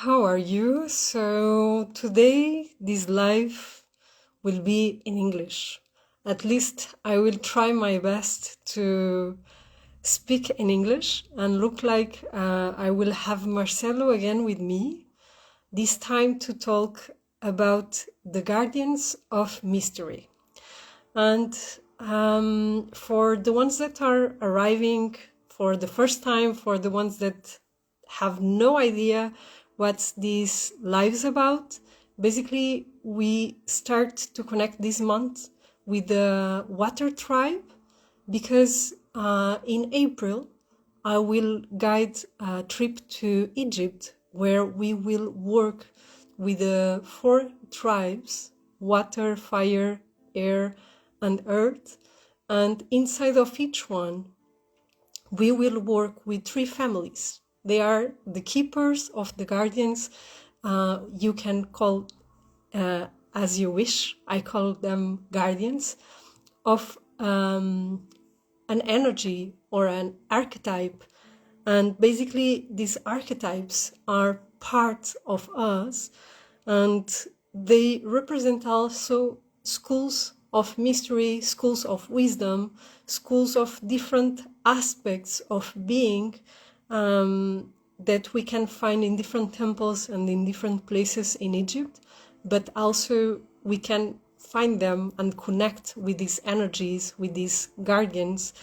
how are you? So today this live will be in English. At least I will try my best to speak in English and look like I will have Marcelo again with me, this time to talk about the Guardians of Mystery. And for the ones that are arriving for the first time, for the ones that have no idea what this live is about, basically we start to connect this month with the Water Tribe because in April I will guide a trip to Egypt where we will work with the 4 tribes: water, fire, air, and earth. And inside of each one, we will work with 3 families. They are the keepers of the guardians. You can call as you wish. I call them guardians of an energy or an archetype. And basically, these archetypes are part of us, and they represent also schools of mystery, schools of wisdom, schools of different aspects of being that we can find in different temples and in different places in Egypt, but also we can find them and connect with these energies, with these guardians,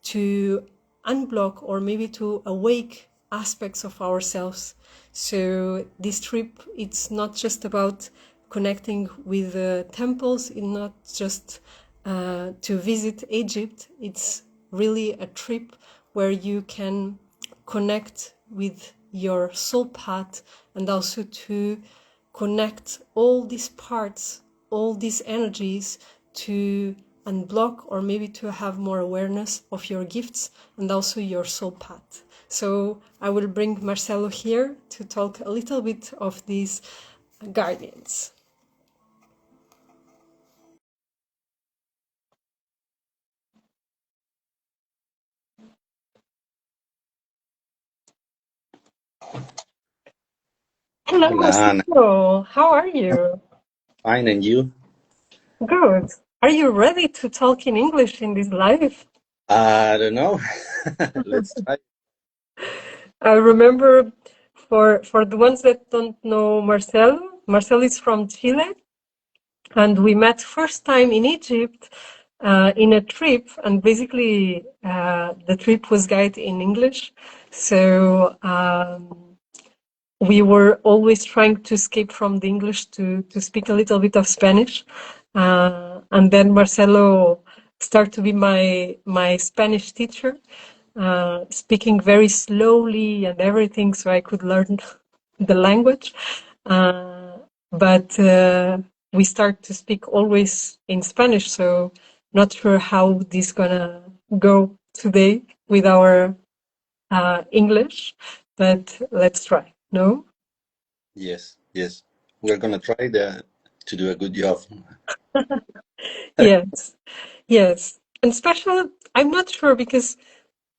to unblock or maybe to awake aspects of ourselves. So this trip, it's not just about connecting with the temples, it's not just to visit Egypt. It's really a trip where you can connect with your soul path and also to connect all these parts, all these energies, to unblock or maybe to have more awareness of your gifts and also your soul path. So I will bring Marcelo here to talk a little bit of these guardians. Hello, Hola, Ana. Marcelo. How are you? Fine, and you? Good. Are you ready to talk in English in this live? I don't know. Let's try. I remember for the ones that don't know Marcelo, Marcelo is from Chile, and we met first time in Egypt in a trip, and basically the trip was guided in English. So we were always trying to escape from the English to speak a little bit of Spanish. And then Marcelo started to be my Spanish teacher, speaking very slowly and everything so I could learn the language. But we start to speak always in Spanish, so not sure how this gonna go today with our English, but let's try. No? Yes, yes. We're gonna try to do a good job. Yes, yes. And special, I'm not sure because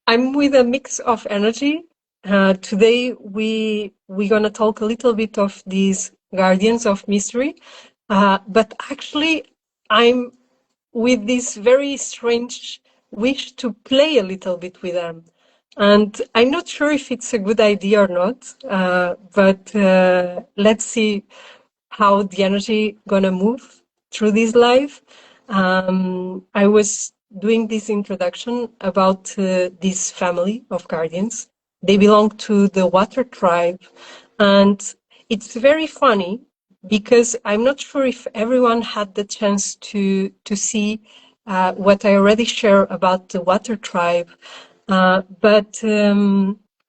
I'm with a mix of energy. Today we're gonna talk a little bit of these guardians of mystery, but actually I'm with this very strange wish to play a little bit with them. And I'm not sure if it's a good idea or not, but let's see how the energy gonna move through this live. I was doing this introduction about this family of guardians. They belong to the Water Tribe, and it's very funny because I'm not sure if everyone had the chance to see what I already share about the Water Tribe, but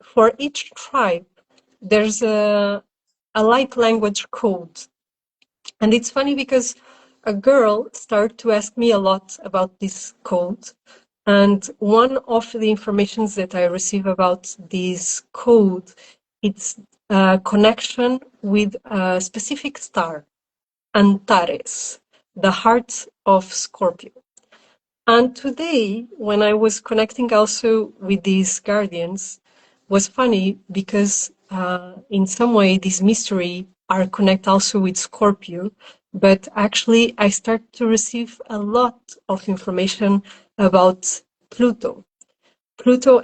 for each tribe there's a light language code. And it's funny because a girl started to ask me a lot about this code. And one of the informations that I receive about this code, it's a connection with a specific star, Antares, the heart of Scorpio. And today, when I was connecting also with these guardians, was funny because in some way this mystery are connect also with Scorpio, but actually I start to receive a lot of information about Pluto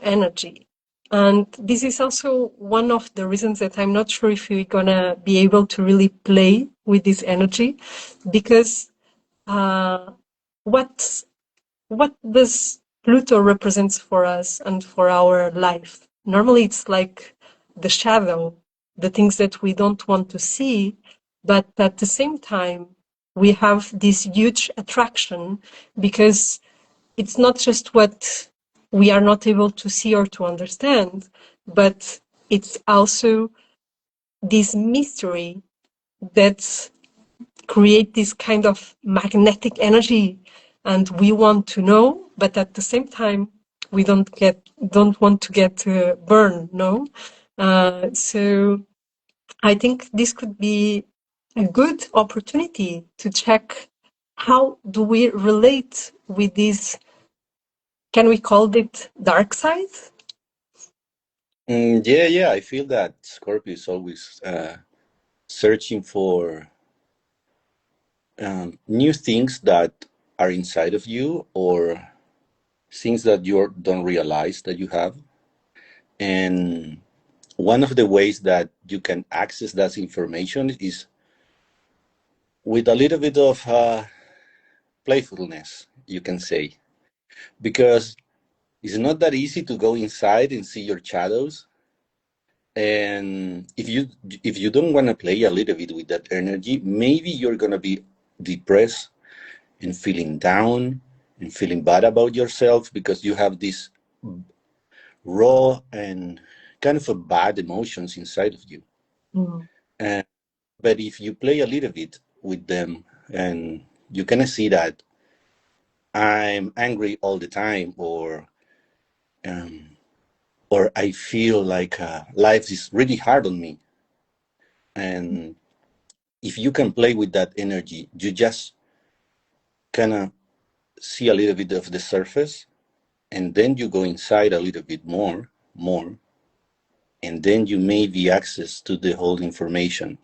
energy. And this is also one of the reasons that I'm not sure if we're gonna be able to really play with this energy, because uh, what what does Pluto represents for us and for our life? Normally, it's like the shadow, the things that we don't want to see, but at the same time, we have this huge attraction because it's not just what we are not able to see or to understand, but it's also this mystery that create this kind of magnetic energy, and we want to know, but at the same time we don't want to get burned, no. So I think this could be a good opportunity to check how do we relate with this, can we call it dark side? Yeah, I feel that Scorpio is always searching for new things that are inside of you, or things that you don't realize that you have. And one of the ways that you can access that information is with a little bit of playfulness, you can say, because it's not that easy to go inside and see your shadows. And if you don't want to play a little bit with that energy, maybe you're gonna be depressed and feeling down and feeling bad about yourself because you have these raw and kind of a bad emotions inside of you. Mm. And but if you play a little bit with them, and you kind of see that I'm angry all the time, um, or I feel like life is really hard on me, and if you can play with that energy, you just kind of see a little bit of the surface, and then you go inside a little bit more, and then you may be access to the whole information.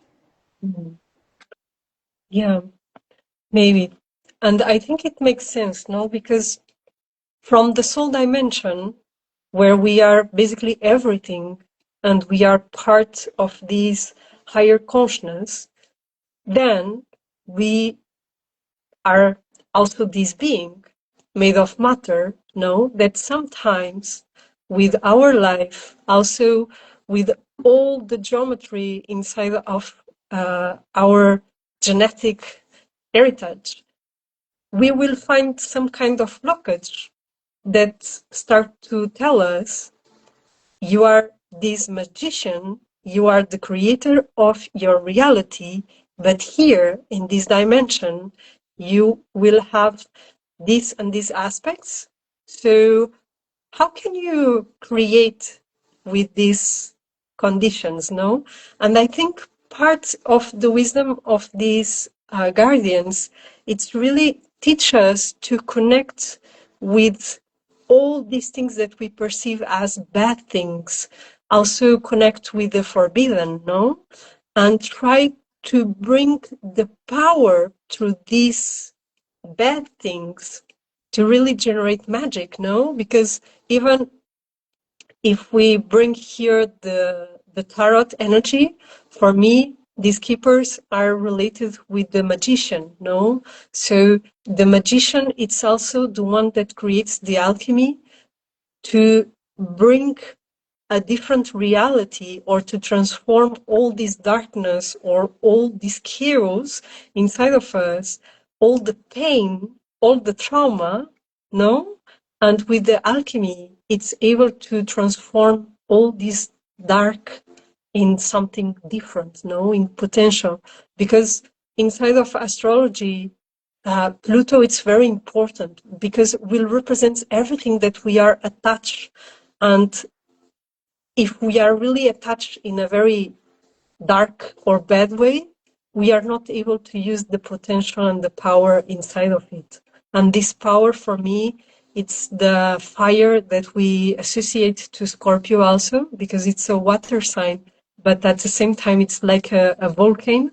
Mm. Yeah, maybe. And I think it makes sense, no, because from the soul dimension, where we are basically everything and we are part of this higher consciousness, then we are also this being made of matter, no? That sometimes with our life, also with all the geometry inside of our genetic heritage, we will find some kind of blockage that start to tell us you are this magician, you are the creator of your reality, but here in this dimension, you will have this and these aspects. So how can you create with these conditions, no? And I think part of the wisdom of these guardians, it's really teach us to connect with all these things that we perceive as bad things, also connect with the forbidden, no? And try to bring the power through these bad things to really generate magic, no? Because even if we bring here the tarot energy, for me, these keepers are related with the magician, no? So the magician, it's also the one that creates the alchemy to bring a different reality or to transform all this darkness or all this chaos inside of us, all the pain, all the trauma, no? And with the alchemy, it's able to transform all this dark in something different, no? In potential. Because inside of astrology, Pluto is very important because it will represent everything that we are attached. And if we are really attached in a very dark or bad way, we are not able to use the potential and the power inside of it. And this power for me, it's the fire that we associate to Scorpio also, because it's a water sign, but at the same time, it's like a volcano.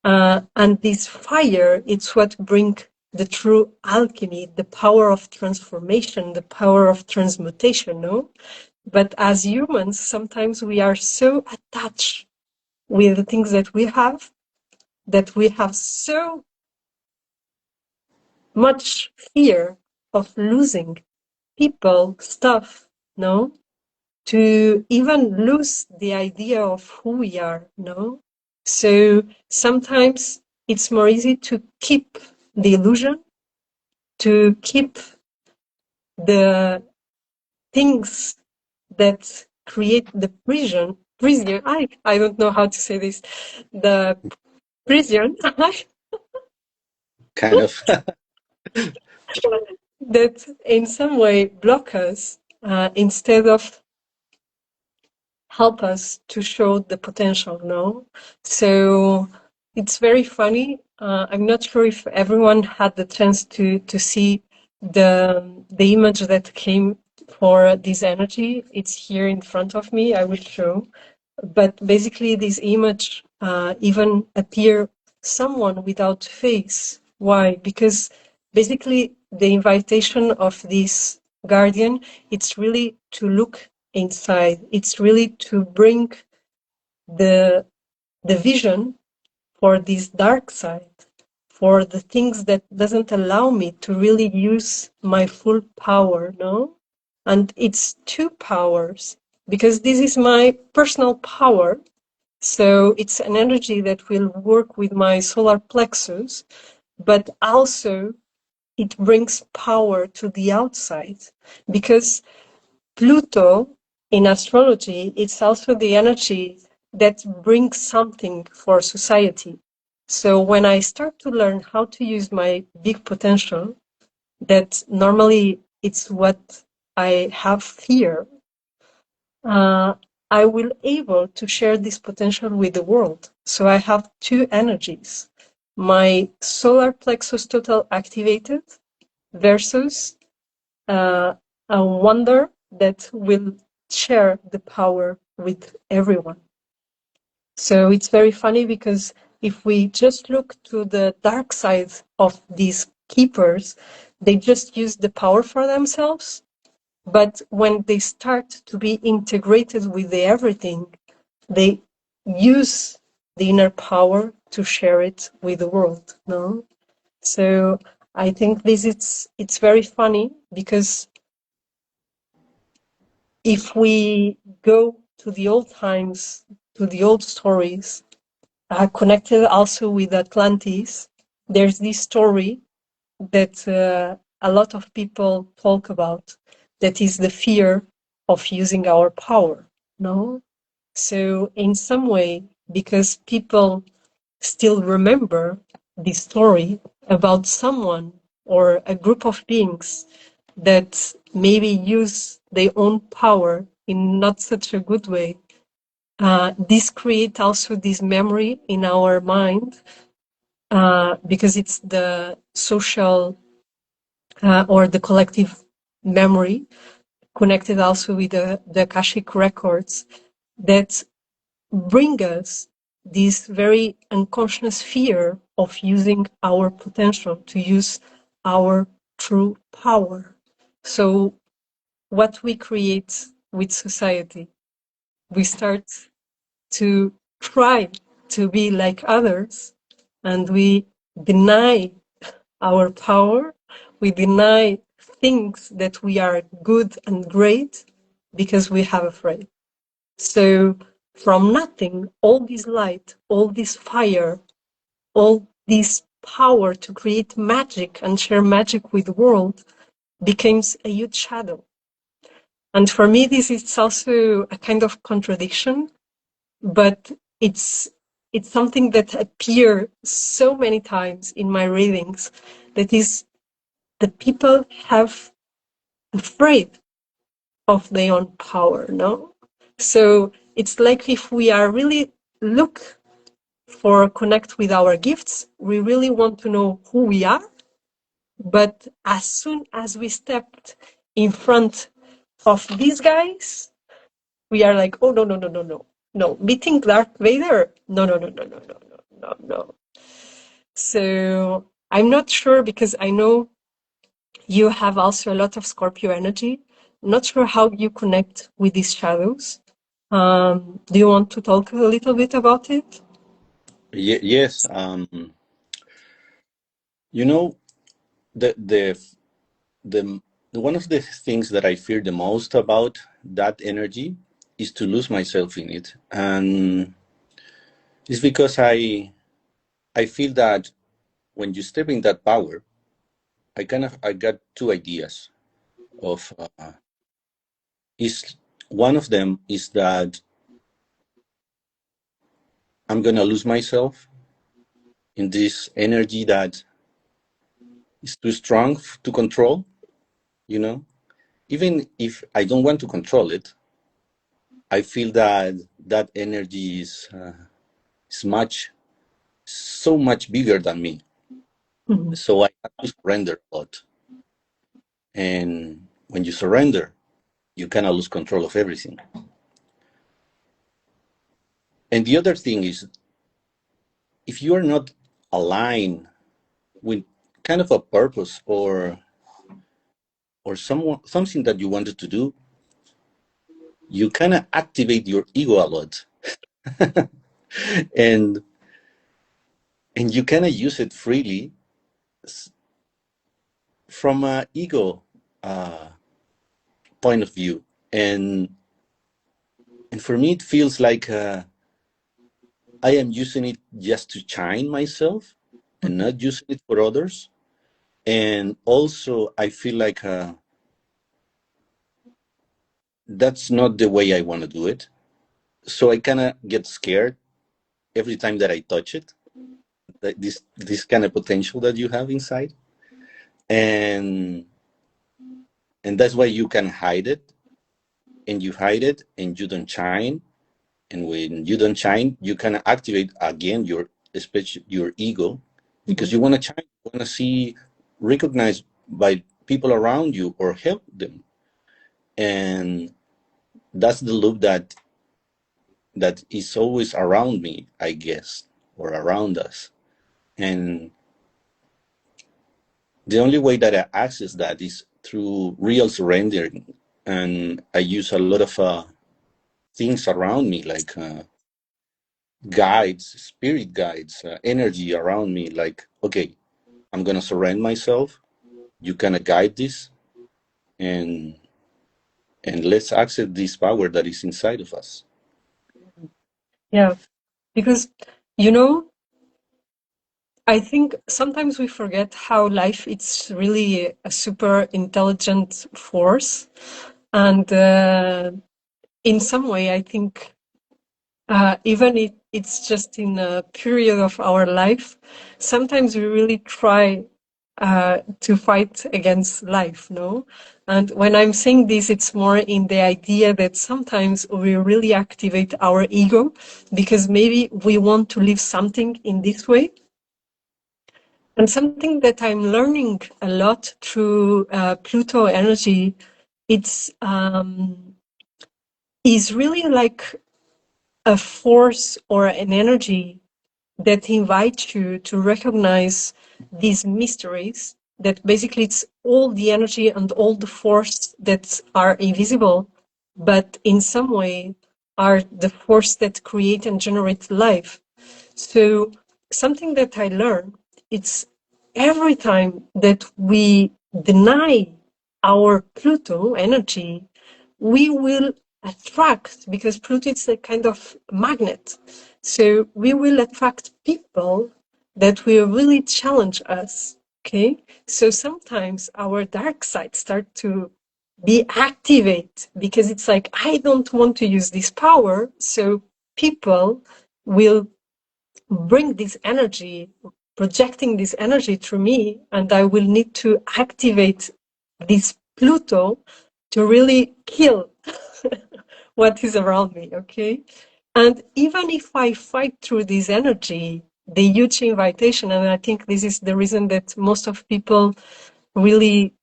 And this fire, it's what brings the true alchemy, the power of transformation, the power of transmutation, no? But as humans, sometimes we are so attached with the things that we have so much fear of losing people, stuff, no? To even lose the idea of who we are, no? So sometimes it's more easy to keep the illusion, to keep the things that create the prison. I don't know how to say this. The prison Kind of. that in some way block us instead of help us to show the potential, no? So it's very funny. I'm not sure if everyone had the chance to see the image that came for this energy. It's here in front of me. I will show. But basically, this image even appear someone without face. Why? Because basically, the invitation of this guardian, it's really to look inside. It's really to bring the vision for this dark side, for the things that doesn't allow me to really use my full power, no? And it's two powers, because this is my personal power. So it's an energy that will work with my solar plexus, but also it brings power to the outside, because Pluto in astrology, it's also the energy that brings something for society. So when I start to learn how to use my big potential, that normally it's what I have here, I will able to share this potential with the world. So I have two energies, my solar plexus total activated versus a wonder that will share the power with everyone. So it's very funny, because if we just look to the dark side of these keepers, they just use the power for themselves. But when they start to be integrated with the everything, they use the inner power to share it with the world. No? So I think it's very funny, because if we go to the old times, to the old stories, connected also with Atlantis, there's this story that a lot of people talk about, that is the fear of using our power, no? So in some way, because people still remember this story about someone or a group of beings that maybe use their own power in not such a good way, this creates also this memory in our mind, because it's the social or the collective memory connected also with the Akashic records, that bring us this very unconscious fear of using our potential, to use our true power. So what we create with society, we start to try to be like others, and we deny our power, we deny things that we are good and great, because we have afraid. So from nothing, all this light, all this fire, all this power to create magic and share magic with the world becomes a huge shadow. And for me, this is also a kind of contradiction, but it's something that appears so many times in my readings, that is, the people have afraid of their own power, no? So it's like, if we are really look for connect with our gifts, we really want to know who we are, but as soon as we stepped in front of these guys, we are like, oh, no, no, no, no, no. No, meeting Darth Vader? No, no, no, no, no, no, no, no, no. So I'm not sure because I know you have also a lot of Scorpio energy. I'm not sure how you connect with these shadows. Do you want to talk a little bit about it? Yes. You know, the the the one of the things that I fear the most about that energy is to lose myself in it, and it's because I feel that when you step in that power, I got two ideas of is one of them is that I'm gonna lose myself in this energy that is too strong to control, you know. Even if I don't want to control it, I feel that that energy is so much bigger than me. Mhm. So I have to surrender a lot. And when you surrender, you kind of lose control of everything. And the other thing is, if you are not aligned with kind of a purpose or something that you wanted to do, you kind of activate your ego a lot, and and you kind of use it freely from a ego uh, point of view. And for me, it feels like I am using it just to shine myself and not using it for others. And also, I feel like that's not the way I want to do it. So I kind of get scared every time that I touch it, that this kind of potential that you have inside, and and that's why you can hide it, and you hide it, and you don't shine. And when you don't shine, you kind of activate again your especially your ego, because Mhm. you want to shine, you want to see recognized by people around you or help them. And that's the loop that is always around me, I guess, or around us. And the only way that I access that is through real surrendering. And I use a lot of things around me, like guides, spirit guides, energy around me. Like, okay, I'm gonna surrender myself. You kind of guide this, and let's access this power that is inside of us. Yeah, because you know, I think sometimes we forget how life it's really a super intelligent force, and in some way, I think even if it's just in a period of our life, sometimes we really try to fight against life, no? And when I'm saying this, it's more in the idea that sometimes we really activate our ego because maybe we want to live something in this way. And something that I'm learning a lot through Pluto energy, it's is really like a force or an energy that invites you to recognize these mysteries, that basically it's all the energy and all the force that are invisible, but in some way are the force that create and generate life. So something that I learned, it's every time that we deny our Pluto energy, we will attract, because Pluto is a kind of magnet. So we will attract people that will really challenge us. Okay. So sometimes our dark side start to be activate because it's like, I don't want to use this power. So people will bring this energy, projecting this energy through me, and I will need to activate this Pluto to really kill what is around me, okay? And even if I fight through this energy, the huge invitation, and I think this is the reason that most of people really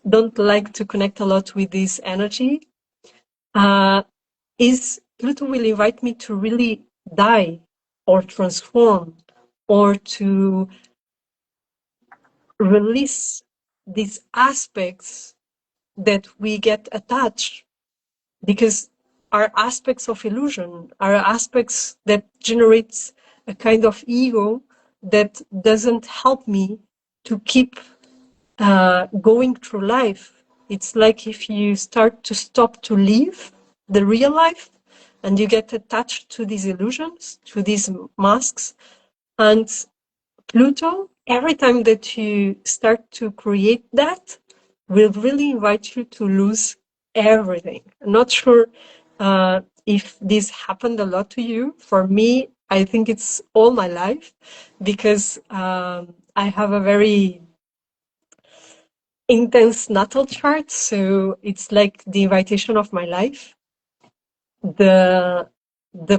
don't like to connect a lot with this energy, uh, is Pluto will invite me to really die or transform or to release these aspects that we get attached, because are aspects of illusion, are aspects that generates a kind of ego that doesn't help me to keep going through life. It's like if you start to stop to live the real life and you get attached to these illusions, to these masks. And Pluto, every time that you start to create that, will really invite you to lose everything. I'm not sure if this happened a lot to you. For me, I think it's all my life, because I have a very intense natal chart, so it's like the invitation of my life, the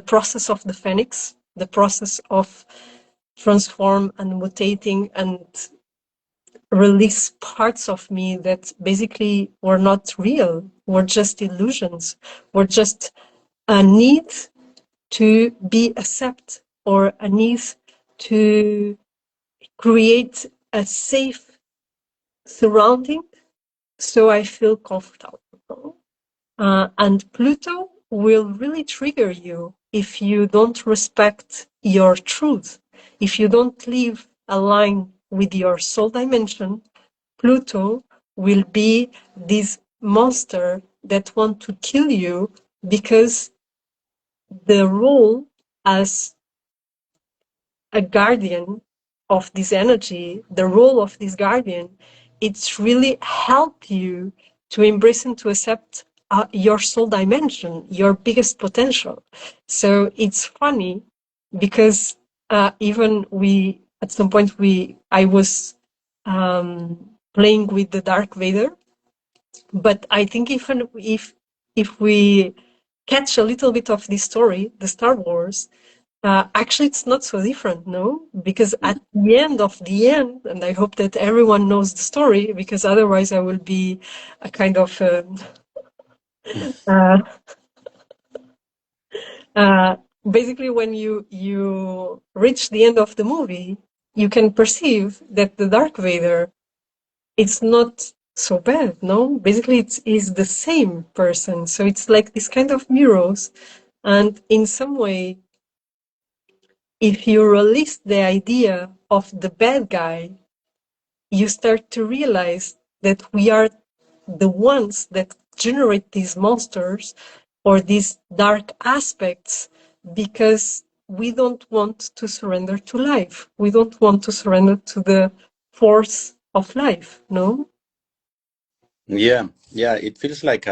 process of the phoenix, the process of transform and mutating and release parts of me that basically were not real, were just illusions, were just a need to be accepted, or a need to create a safe surrounding so I feel comfortable. And Pluto will really trigger you if you don't respect your truth. If you don't live aligned with your soul dimension, Pluto will be this monster that want to kill you, because the role as a guardian of this energy, the role of this guardian, it's really help you to embrace and to accept your soul dimension, your biggest potential. So it's funny because even at some point I was playing with the Dark Vader, but I think even if we catch a little bit of this story, the Star Wars, actually, it's not so different, no? Because at the end of the end, and I hope that everyone knows the story, because otherwise I will be a kind of uh, basically when you reach the end of the movie, you can perceive that the Dark Vader, it's not so bad, no? Basically, it's is the same person, so it's like this kind of mirrors, and in some way, if you release the idea of the bad guy, you start to realize that we are the ones that generate these monsters or these dark aspects, because we don't want to surrender to life. We don't want to surrender to the force of life, no? Yeah, yeah. It feels like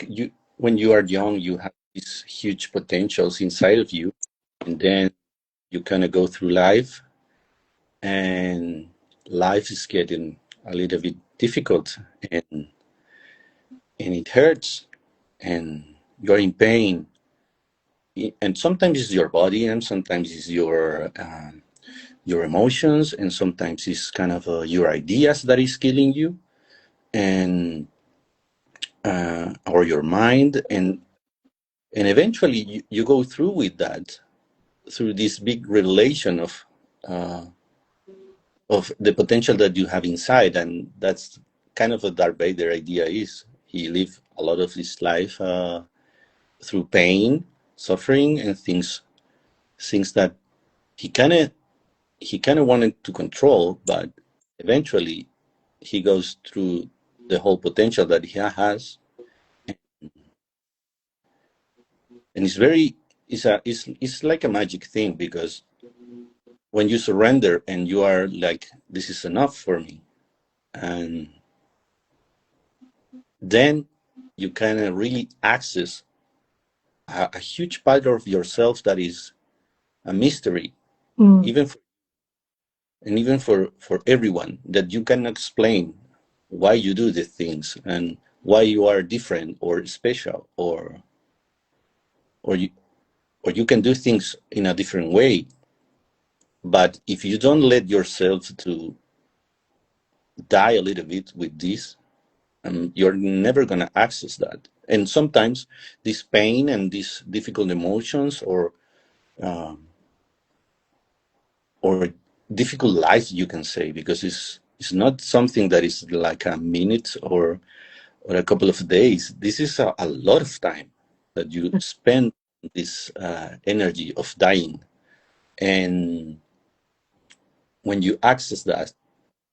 you when you are young, you have these huge potentials inside of you, and then you kind of go through life, and life is getting a little bit difficult, and it hurts, and you're in pain, and sometimes it's your body, and sometimes it's your emotions, and sometimes it's kind of your ideas that is killing you, and or your mind, and eventually you go through with that, through this big revelation uh, of the potential that you have inside, and that's kind of what Darth Vader idea is. He lived a lot of his life through pain, suffering, and things that he kind of wanted to control, but eventually he goes through the whole potential that he has, and it's like a magic thing, because when you surrender and you are like, this is enough for me, and then you kind of really access a huge part of yourself that is a mystery, even for, and even for everyone, that you can explain why you do the things and why you are different or special, or you or you can do things in a different way. But if you don't let yourself to die a little bit with this, you're never going to access that. And sometimes this pain and these difficult emotions um, or difficult life, you can say, because it's not something that is like a minute or a couple of days. This is a lot of time that you spend this energy of dying. And when you access that,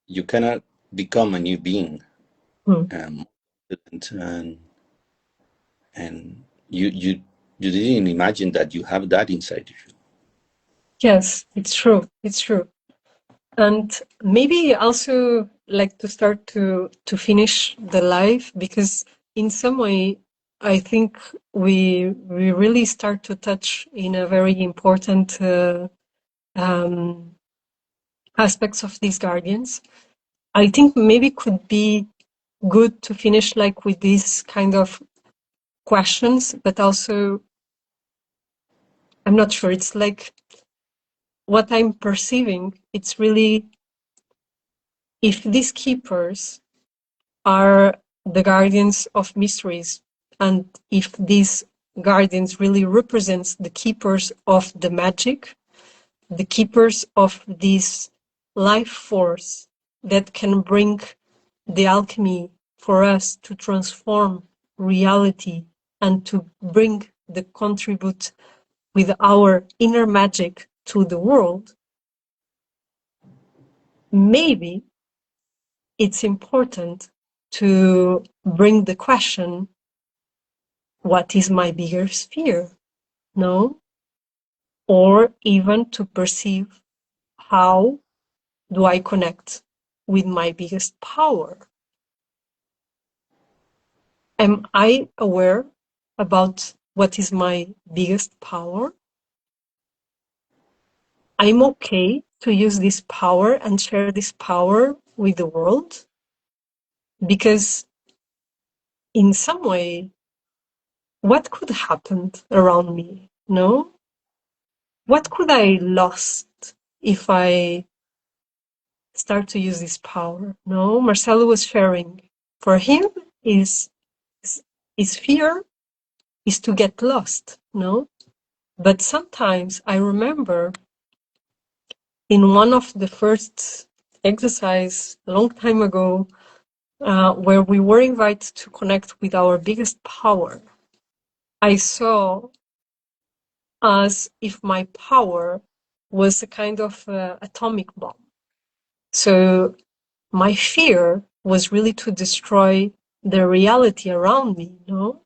you cannot become a new being. Mm. Um, and and you didn't imagine that you have that inside you. Yes, it's true. It's true. And maybe also like to start to finish the life, because in some way I think we really start to touch in a very important um, aspects of these guardians. I think maybe could be good to finish like with these kind of questions, but also I'm not sure. It's like what I'm perceiving. It's really if these keepers are the guardians of mysteries, and if these guardians really represents the keepers of the magic, the keepers of this life force that can bring the alchemy for us to transform reality and to bring the contribute with our inner magic to the world, maybe it's important to bring the question, what is my biggest fear? No? Or even to perceive how do I connect with my biggest power? Am I aware about what is my biggest power? I'm okay to use this power and share this power with the world, because in some way, what could happen around me? No? What could I lost if I start to use this power? No? Marcelo was sharing. For him, is his fear is to get lost. No? But sometimes I remember in one of the first exercise a long time ago, where we were invited to connect with our biggest power, I saw as if my power was a kind of atomic bomb. So my fear was really to destroy the reality around me, no?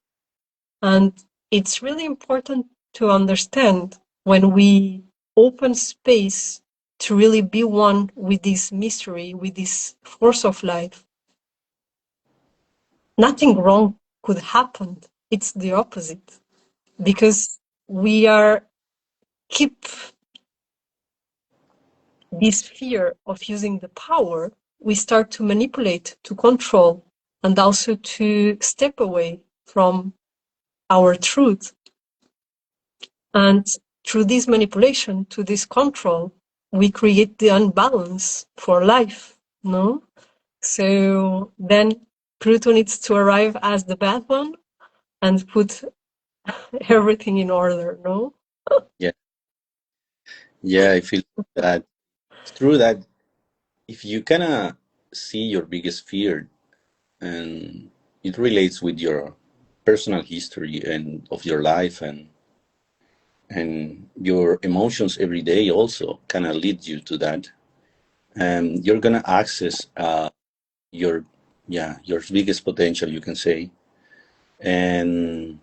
And it's really important to understand when we open space to really be one with this mystery, with this force of life, nothing wrong could happen. It's the opposite, because we are keep this fear of using the power, we start to manipulate, to control, and also to step away from our truth. And through this manipulation, to this control, we create the unbalance for life, no? So then Pluto needs to arrive as the bad one and put everything in order, no? Yeah, yeah, I feel that it's true that if you kind of see your biggest fear and it relates with your personal history and of your life and your emotions every day also kind of lead you to that, and you're gonna access your your biggest potential, you can say. And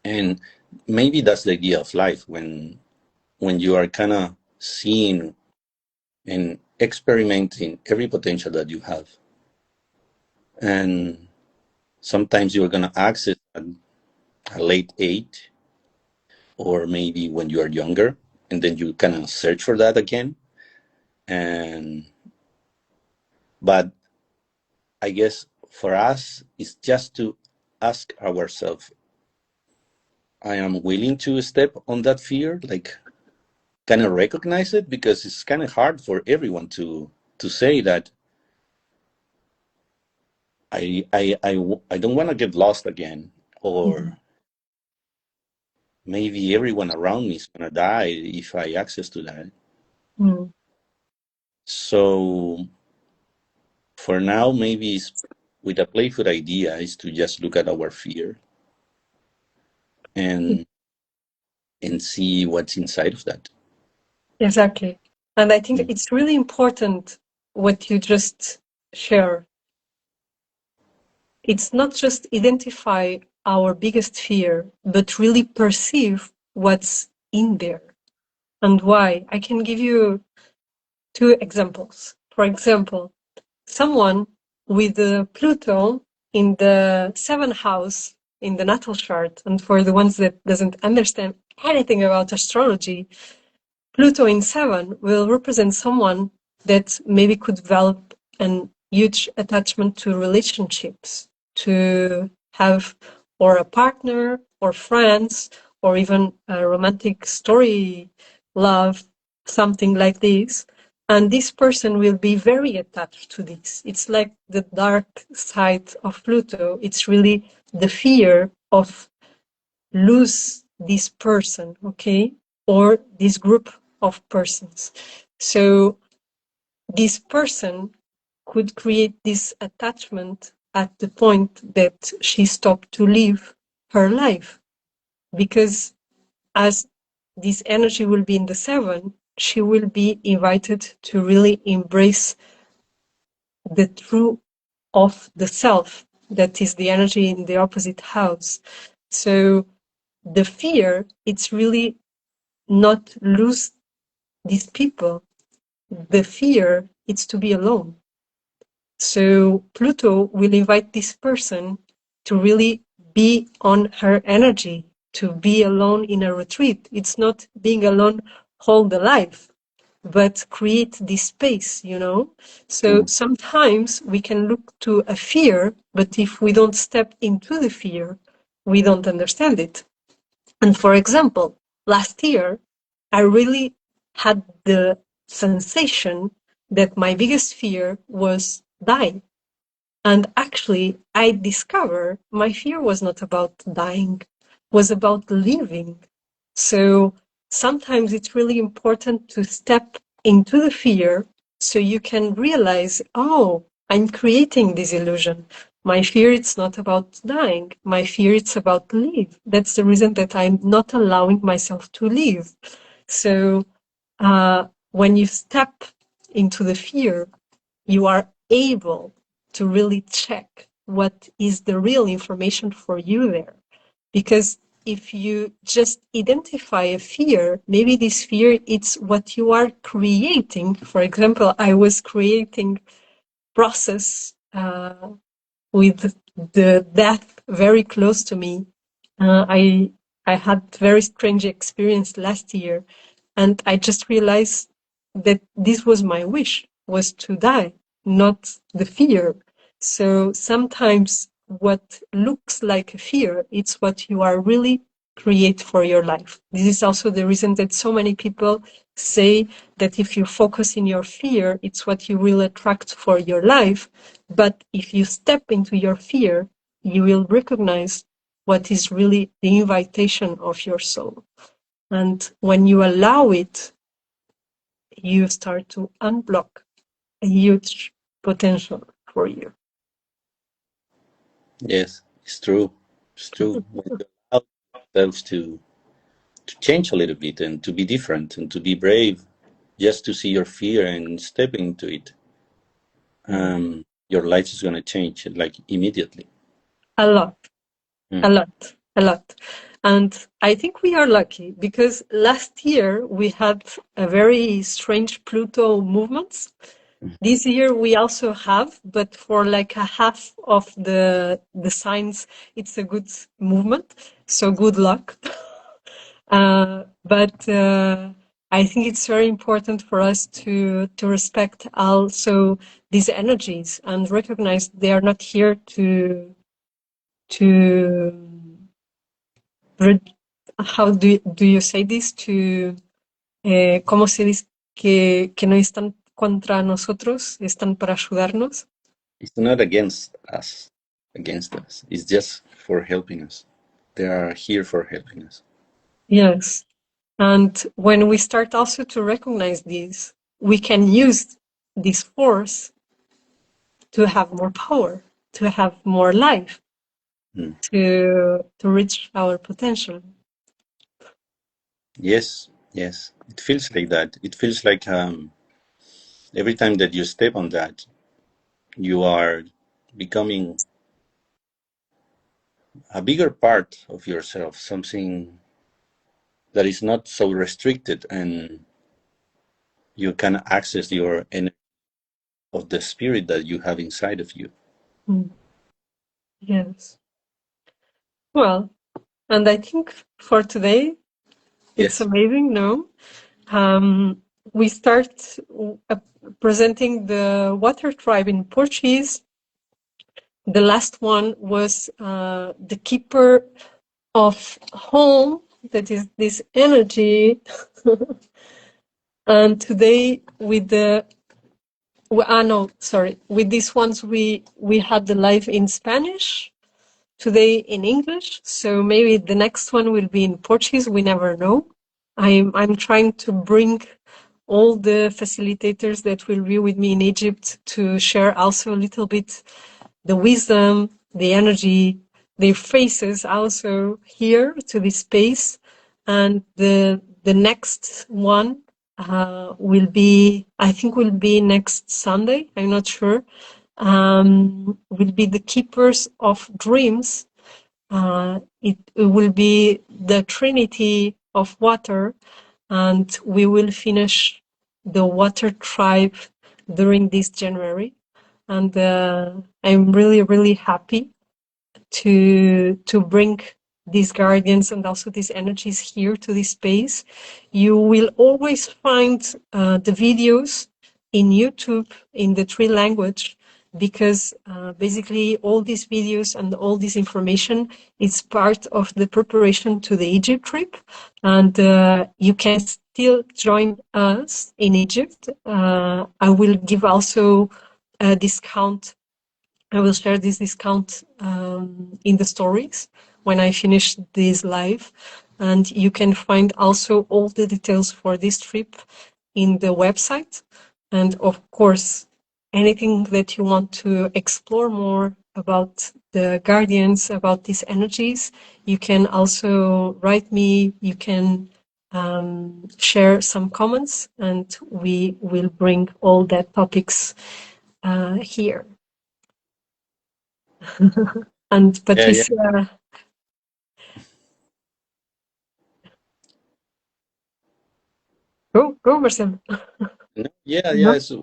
and maybe that's the idea of life, when you are kind of seeing and experimenting every potential that you have. And sometimes you're going to access at a late age, or maybe when you are younger, and then you kind of search for that again. And but I guess for us, it's just to ask ourselves, I am willing to step on that fear, like kind of recognize it, because it's kind of hard for everyone to say that I don't want to get lost again, or maybe everyone around me is gonna die if I access to that. Mm. So for now, maybe it's, with a playful idea is to just look at our fear and see what's inside of that. Exactly. And I think Mm. it's really important what you just share. It's not just identify our biggest fear, but really perceive what's in there and why. I can give you two examples. For example, someone with Pluto in the seventh house in the natal chart, and for the ones that doesn't understand anything about astrology, Pluto in seven will represent someone that maybe could develop an huge attachment to relationships, to have or a partner or friends or even a romantic story, love, something like this. And this person will be very attached to this. It's like the dark side of Pluto. It's really the fear of lose this person, okay, or this group of persons. So this person could create this attachment at the point that she stopped to live her life, because as this energy will be in the seven, she will be invited to really embrace the true of the self, that is the energy in the opposite house. So the fear, it's really not lose these people. The fear is to be alone. So Pluto will invite this person to really be on her energy, to be alone in a retreat. It's not being alone all the life, but create this space, you know? So Mm. sometimes we can look to a fear, but if we don't step into the fear, we don't understand it. And for example, last year, I really had the sensation that my biggest fear was dying. And actually, I discovered my fear was not about dying, was about living. So sometimes it's really important to step into the fear so you can realize, oh, I'm creating this illusion. My fear it's not about dying. My fear it's about live. That's the reason that I'm not allowing myself to live. So when you step into the fear, you are able to really check what is the real information for you there. Because if you just identify a fear, maybe this fear, it's what you are creating. For example, I was creating process with the death very close to me. I had very strange experience last year, and I just realized that this was my wish, was to die, not the fear. So sometimes what looks like a fear, it's what you are really create for your life. This is also the reason that so many people say that if you focus in your fear, it's what you will attract for your life. But if you step into your fear, you will recognize what is really the invitation of your soul. And when you allow it, you start to unblock a huge potential for you. Yes, it's true. It's true. When you allow yourselves to change a little bit and to be different and to be brave, just to see your fear and step into it, your life is going to change like immediately. A lot, Mm. a lot, a lot. And I think we are lucky because last year we had a very strange Pluto movements. This year we also have, but for like a half of the signs, it's a good movement. So good luck. But I think it's very important for us to respect also these energies and recognize they are not here to how do you say this, to ¿cómo se dice? Que no están contra nosotros, están para ayudarnos. It's not against us. against us. It's just for helping us. They are here for helping us. Yes. And when we start also to recognize this, we can use this force to have more power, to have more life, Mm. to reach our potential. Yes, yes. It feels like that. It feels like every time that you step on that, you are becoming a bigger part of yourself, something that is not so restricted, and you can access your energy of the spirit that you have inside of you. Mm. Yes. Well, and I think for today, it's Yes. amazing, no? We start presenting the water tribe in Portuguese. The last one was the keeper of home, that is this energy. And today with the no, sorry, with these ones we had the live in Spanish, today in English, so maybe the next one will be in Portuguese. We never know. I'm trying to bring all the facilitators that will be with me in Egypt to share also a little bit the wisdom, the energy, their faces also here to this space. And the next one will be, I think will be next Sunday, I'm not sure, will be the keepers of dreams. It will be the Trinity of water, and we will finish the water tribe during this January. And I'm really, really happy to bring these guardians and also these energies here to this space. You will always find the videos in YouTube in the Tree language, because basically all these videos and all this information is part of the preparation to the Egypt trip, and you can still join us in Egypt. I will give also a discount. I will share this discount in the stories when I finish this live. And you can find also all the details for this trip in the website. And of course, anything that you want to explore more about the guardians, about these energies, you can also write me. You can share some comments, and we will bring all that topics here. And Yeah, yeah. Patricia, go, Marcel. No, yeah, No? yeah. So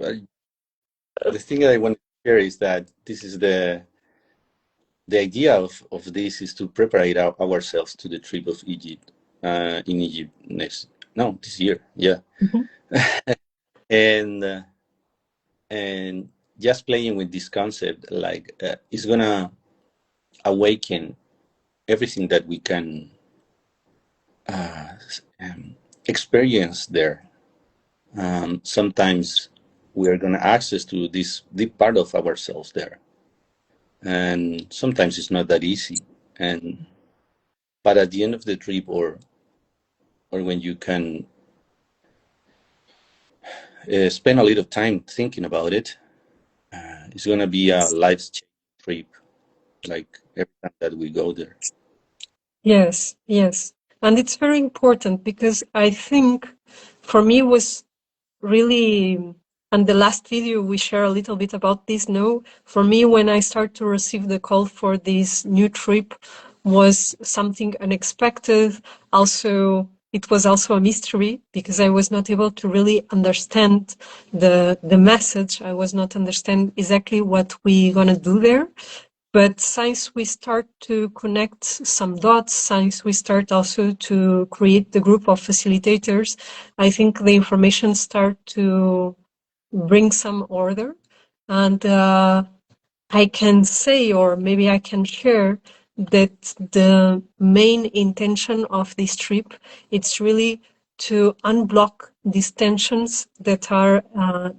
the thing that I want to share is that this is the idea of this is to prepare ourselves to the trip of Egypt, in Egypt this year. Yeah. Mhm. and and just playing with this concept, like, it's gonna awaken everything that we can uh, experience there. Sometimes we are gonna access to this deep part of ourselves there, and sometimes it's not that easy. And but at the end of the trip, or when you can spend a little time thinking about it, it's gonna be a life-changing trip, like every time that we go there. Yes, yes. And it's very important because I think for me was really, and the last video we share a little bit about this, no? For me, when I start to receive the call for this new trip was something unexpected. Also, it was also a mystery because I was not able to really understand the message. I was not understand exactly what we gonna do there. But since we start to connect some dots, since we start also to create the group of facilitators, I think the information start to bring some order. And I can say, or maybe I can share, that the main intention of this trip, it's really to unblock these tensions that are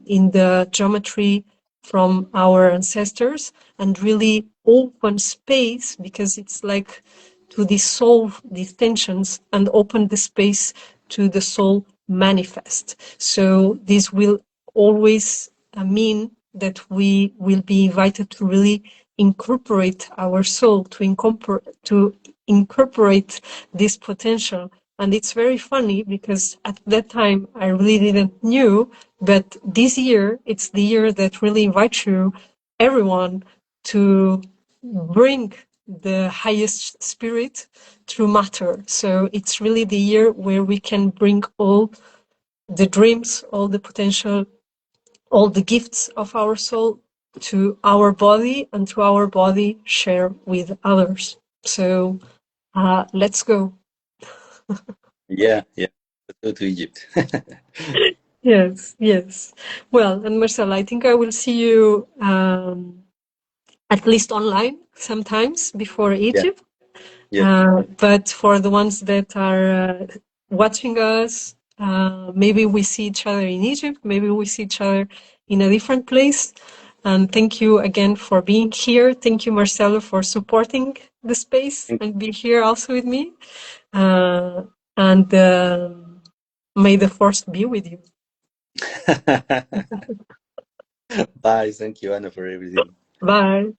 in the geometry from our ancestors and really open space, because it's like to dissolve these tensions and open the space to the soul manifest. So this will always mean that we will be invited to really incorporate our soul, to incorporate this potential. And it's very funny because at that time I really didn't knew, but this year it's the year that really invites you, everyone, to bring the highest spirit through matter. So it's really the year where we can bring all the dreams, all the potential, all the gifts of our soul to our body, and through our body share with others. So let's go. Yeah, yeah. Let's go to Egypt. Yes, yes. Well, and Marcela, I think I will see you at least online sometimes before Yeah, Egypt. yeah. But for the ones that are watching us, maybe we see each other in Egypt, maybe we see each other in a different place. And thank you again for being here. Thank you, Marcelo, for supporting the space and being here also with me. And may the force be with you. Bye. Thank you, Anna, for everything. Bye.